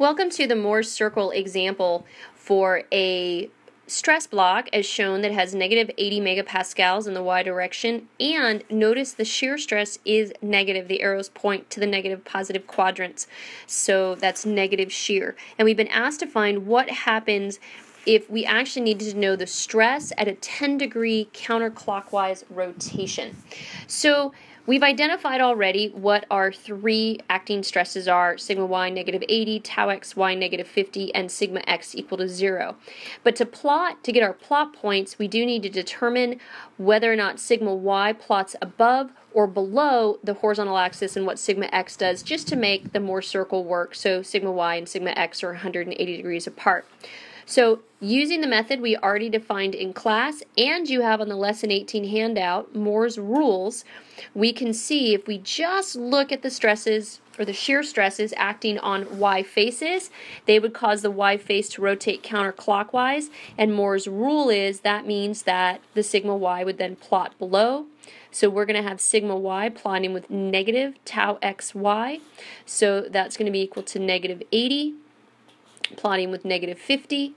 Welcome to the Mohr circle example for a stress block as shown that has negative 80 megapascals in the y direction, and notice the shear stress is negative. The arrows point to the negative positive quadrants, so that's negative shear. And we've been asked to find what happens if we actually needed to know the stress at a 10-degree counterclockwise rotation. So we've identified already what our three acting stresses are: sigma y negative 80, tau x y negative 50, and sigma x equal to 0. But to get our plot points, we do need to determine whether or not sigma y plots above or below the horizontal axis and what sigma x does, just to make the Mohr circle work. So sigma y and sigma x are 180 degrees apart. So using the method we already defined in class, and you have on the lesson 18 handout, Mohr's rules, we can see if we just look at the stresses or the shear stresses acting on y faces, they would cause the y face to rotate counterclockwise, and Mohr's rule is that means that the sigma y would then plot below. So we're going to have sigma y plotting with negative tau xy, so that's going to be equal to negative 80, plotting with negative 50,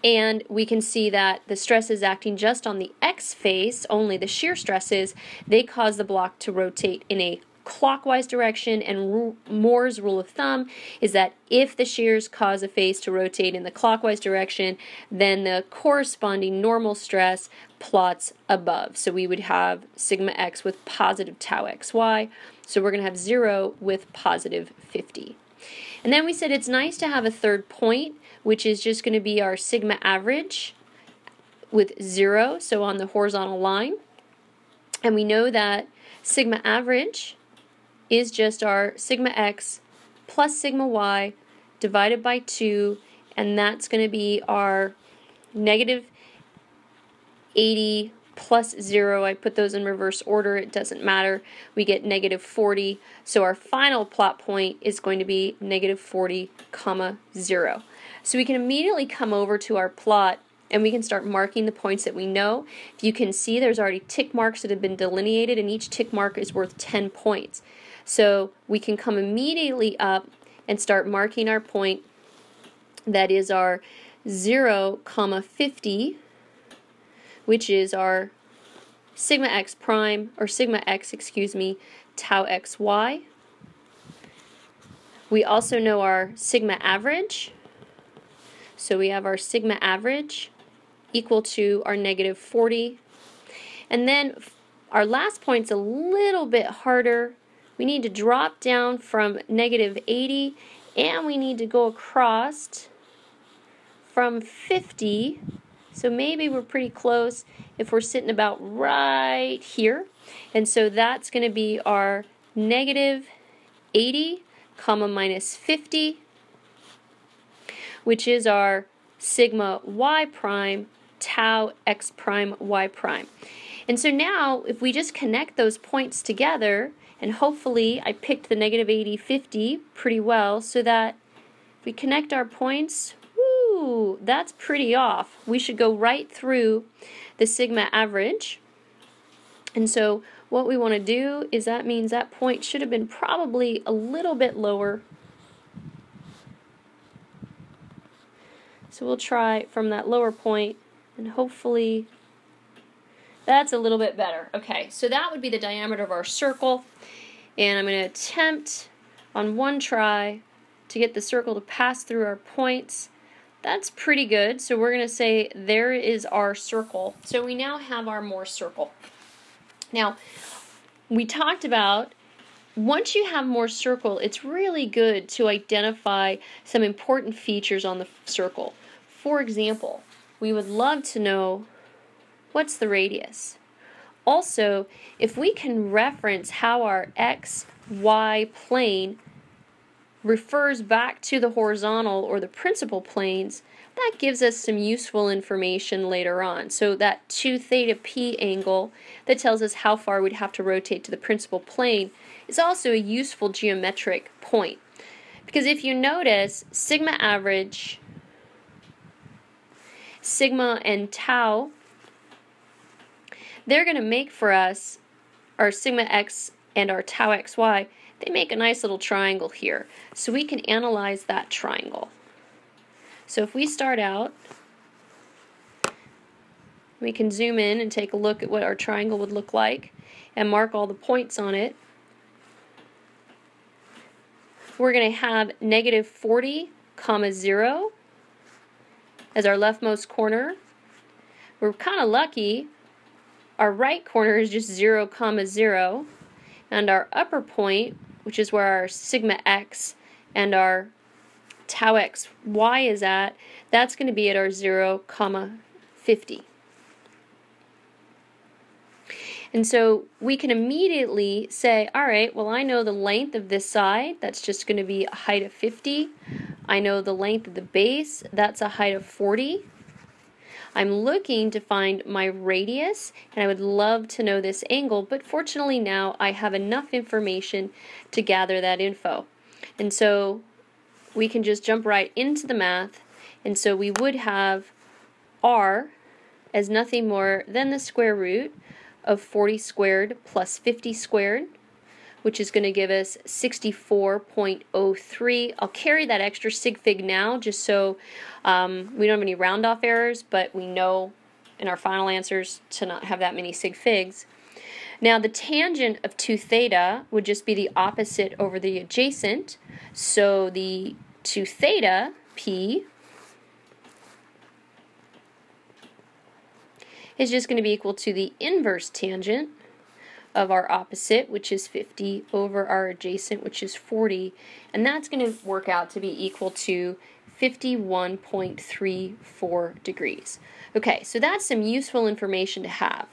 and we can see that the stresses acting just on the x face, only the shear stresses, they cause the block to rotate in a clockwise direction, and Mohr's rule of thumb is that if the shears cause a face to rotate in the clockwise direction, then the corresponding normal stress plots above. So we would have sigma x with positive tau xy, so we're going to have 0 with positive 50. And then we said it's nice to have a third point, which is just going to be our sigma average with 0, so on the horizontal line. And we know that sigma average is just our sigma x plus sigma y divided by 2, and that's going to be our negative 80 plus 0. I put those in reverse order, it doesn't matter. We get negative 40, so our final plot point is going to be negative 40, comma 0. So we can immediately come over to our plot and we can start marking the points that we know. If you can see, there's already tick marks that have been delineated, and each tick mark is worth 10 points. So we can come immediately up and start marking our point. That is our 0, comma 50, which is our sigma x prime, or sigma x, excuse me, tau xy. We also know our sigma average. So we have our sigma average equal to our negative 40. And then our last point's a little bit harder. We need to drop down from negative 80, and we need to go across from 50. So maybe we're pretty close if we're sitting about right here. And so that's going to be our negative 80, comma minus 50, which is our sigma y prime tau x prime y prime. And so now if we just connect those points together, and hopefully I picked the negative 80, 50 pretty well, so that if we connect our points, whoo, that's pretty off. We should go right through the sigma average. And so what we want to do is, that means that point should have been probably a little bit lower. So we'll try from that lower point, and hopefully that's a little bit better. Okay, so that would be the diameter of our circle, and I'm going to attempt on one try to get the circle to pass through our points. That's pretty good, so we're going to say there is our circle. So we now have our Mohr circle. Now, we talked about, once you have Mohr circle, it's really good to identify some important features on the circle. For example, we would love to know what's the radius. Also, if we can reference how our x, y plane refers back to the horizontal or the principal planes, that gives us some useful information later on. So that 2 theta p angle that tells us how far we'd have to rotate to the principal plane is also a useful geometric point. Because if you notice, sigma average, sigma and tau, they're going to make for us our sigma x and our tau xy, they make a nice little triangle here. So we can analyze that triangle. So if we start out, we can zoom in and take a look at what our triangle would look like and mark all the points on it. We're going to have negative 40, 0 as our leftmost corner. We're kind of lucky. Our right corner is just 0, 0, and our upper point, which is where our sigma x and our tau x y is at, that's going to be at our 0, 50. And so we can immediately say, all right, well, I know the length of this side, that's just going to be a height of 50. I know the length of the base, that's a height of 40. I'm looking to find my radius, and I would love to know this angle, but fortunately now I have enough information to gather that info. And so we can just jump right into the math, and so we would have r as nothing more than the square root of 40 squared plus 50 squared, which is going to give us 64.03. I'll carry that extra sig fig now just so we don't have any round off errors, but we know in our final answers to not have that many sig figs. Now the tangent of 2 theta would just be the opposite over the adjacent, so the 2 theta, p, is just going to be equal to the inverse tangent of our opposite, which is 50, over our adjacent, which is 40, and that's going to work out to be equal to 51.34 degrees. Okay, so that's some useful information to have.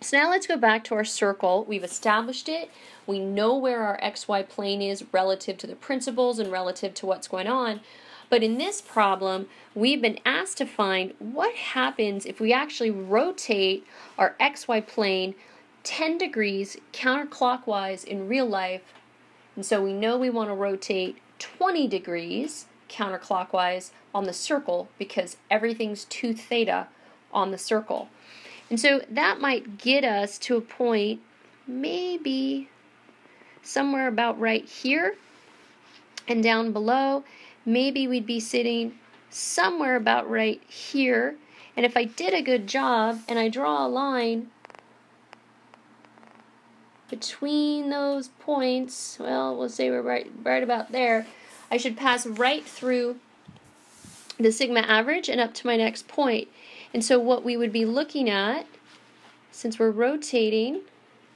So now let's go back to our circle. We've established it. We know where our xy plane is relative to the principles and relative to what's going on. But in this problem, we've been asked to find what happens if we actually rotate our xy plane 10 degrees counterclockwise in real life. And so we know we want to rotate 20 degrees counterclockwise on the circle because everything's 2 theta on the circle. And so that might get us to a point maybe somewhere about right here, and down below maybe we'd be sitting somewhere about right here. And if I did a good job and I draw a line between those points, well, we'll say we're right about there, I should pass right through the sigma average and up to my next point. And so what we would be looking at, since we're rotating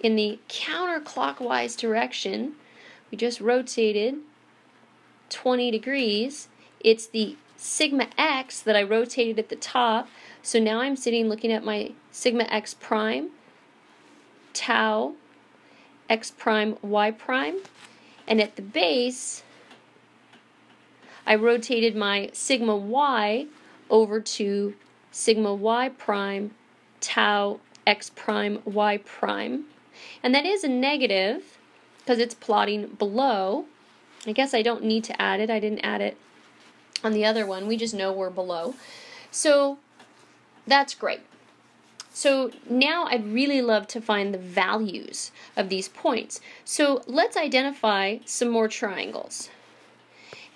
in the counterclockwise direction, we just rotated 20 degrees, it's the sigma x that I rotated at the top, so now I'm sitting looking at my sigma x prime, tau, x prime, y prime, and at the base I rotated my sigma y over to sigma y prime, tau, x prime, y prime, and that is a negative because it's plotting below. I guess I don't need to add it. I didn't add it on the other one. We just know we're below. So that's great. So now I'd really love to find the values of these points. So let's identify some more triangles.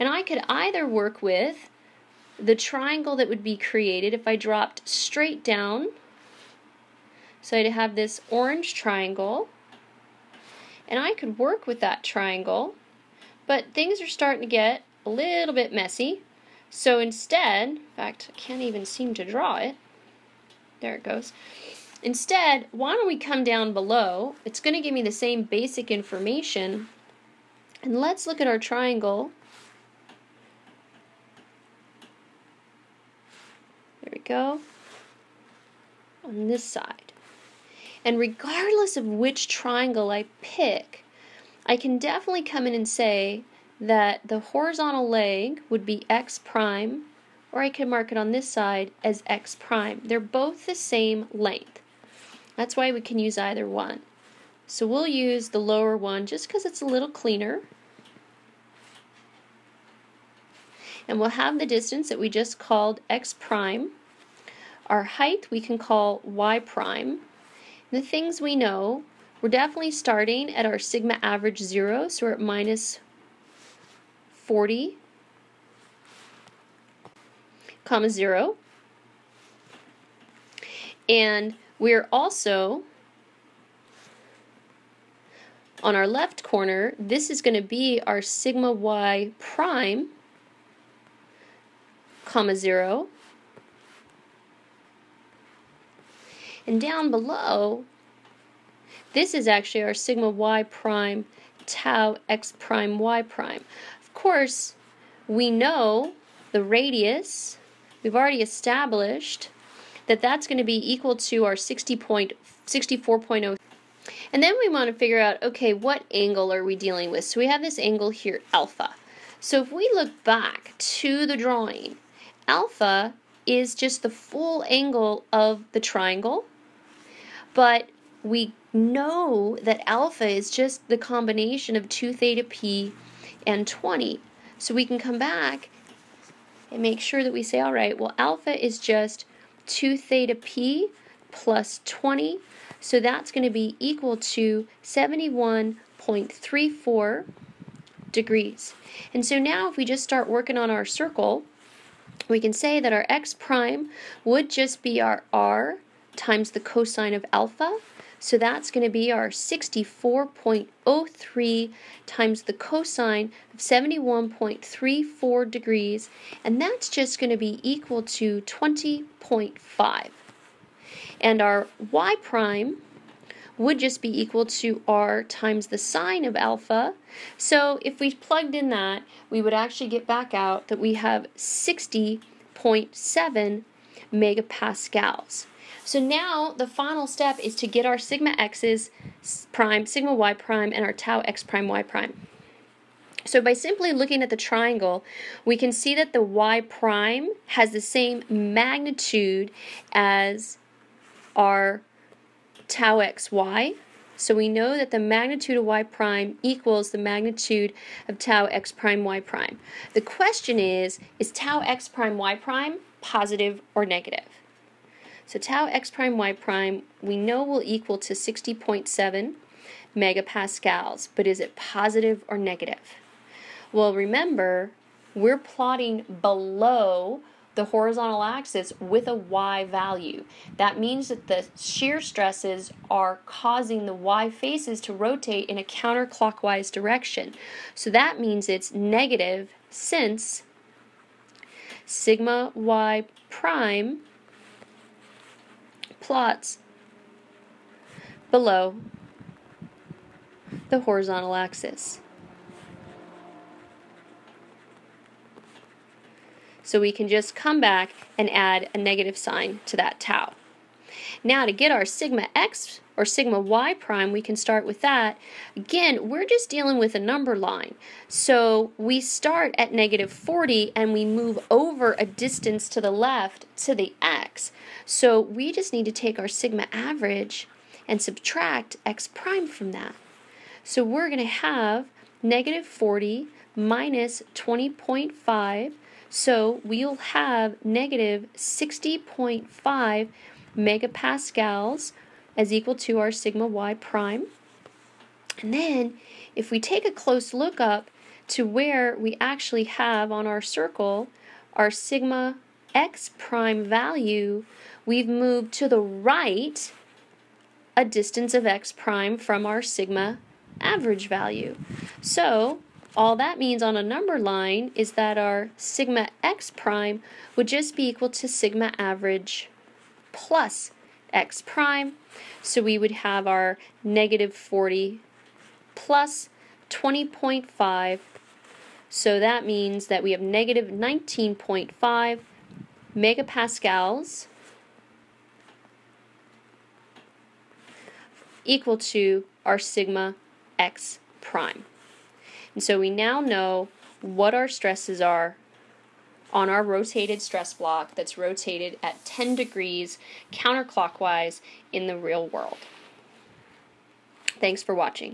And I could either work with the triangle that would be created if I dropped straight down. So I'd have this orange triangle, and I could work with that triangle, but things are starting to get a little bit messy. So instead, in fact, I can't even seem to draw it. There it goes. Instead, why don't we come down below? It's going to give me the same basic information. And let's look at our triangle. There we go. On this side. And regardless of which triangle I pick, I can definitely come in and say that the horizontal leg would be x prime, or I can mark it on this side as x prime. They're both the same length. That's why we can use either one. So we'll use the lower one just because it's a little cleaner. And we'll have the distance that we just called x prime. Our height we can call y prime. The things we know, we're definitely starting at our sigma average 0, so we're at minus 40, comma 0. And we're also, on our left corner, this is going to be our sigma y prime, comma 0. And down below, this is actually our sigma y prime tau x prime y prime. Of course, we know the radius, we've already established that that's going to be equal to our 64.0. And then we want to figure out, okay, what angle are we dealing with? So we have this angle here, alpha. So if we look back to the drawing, alpha is just the full angle of the triangle, but we know that alpha is just the combination of 2 theta p and 20. So we can come back and make sure that we say, all right, well, alpha is just 2 theta p plus 20, so that's going to be equal to 71.34 degrees. And so now if we just start working on our circle, we can say that our x prime would just be our r times the cosine of alpha. So that's going to be our 64.03 times the cosine of 71.34 degrees, and that's just going to be equal to 20.5. And our y prime would just be equal to r times the sine of alpha. So if we plugged in that, we would actually get back out that we have 60.7 megapascals. So now the final step is to get our sigma x's prime, sigma y prime, and our tau x prime y prime. So by simply looking at the triangle, we can see that the y prime has the same magnitude as our tau xy. So we know that the magnitude of y prime equals the magnitude of tau x prime y prime. The question is tau x prime y prime positive or negative? So tau x prime y prime we know will equal to 60.7 megapascals, but is it positive or negative? Well, remember, we're plotting below the horizontal axis with a y value. That means that the shear stresses are causing the y faces to rotate in a counterclockwise direction. So that means it's negative, since sigma y prime plots below the horizontal axis. So we can just come back and add a negative sign to that tau. Now to get our sigma x or sigma y prime, we can start with that. Again, we're just dealing with a number line. So we start at negative 40 and we move over a distance to the left to the x. So we just need to take our sigma average and subtract x prime from that. So we're going to have negative 40 minus 20.5. So we'll have negative 60.5 megapascals as equal to our sigma y prime. And then if we take a close look up to where we actually have on our circle our sigma x prime value, we've moved to the right a distance of x prime from our sigma average value. So all that means on a number line is that our sigma x prime would just be equal to sigma average plus x prime. So we would have our negative 40 plus 20.5. So that means that we have negative 19.5 megapascals equal to our sigma x prime. And so we now know what our stresses are on our rotated stress block that's rotated at 10 degrees counterclockwise in the real world. Thanks for watching.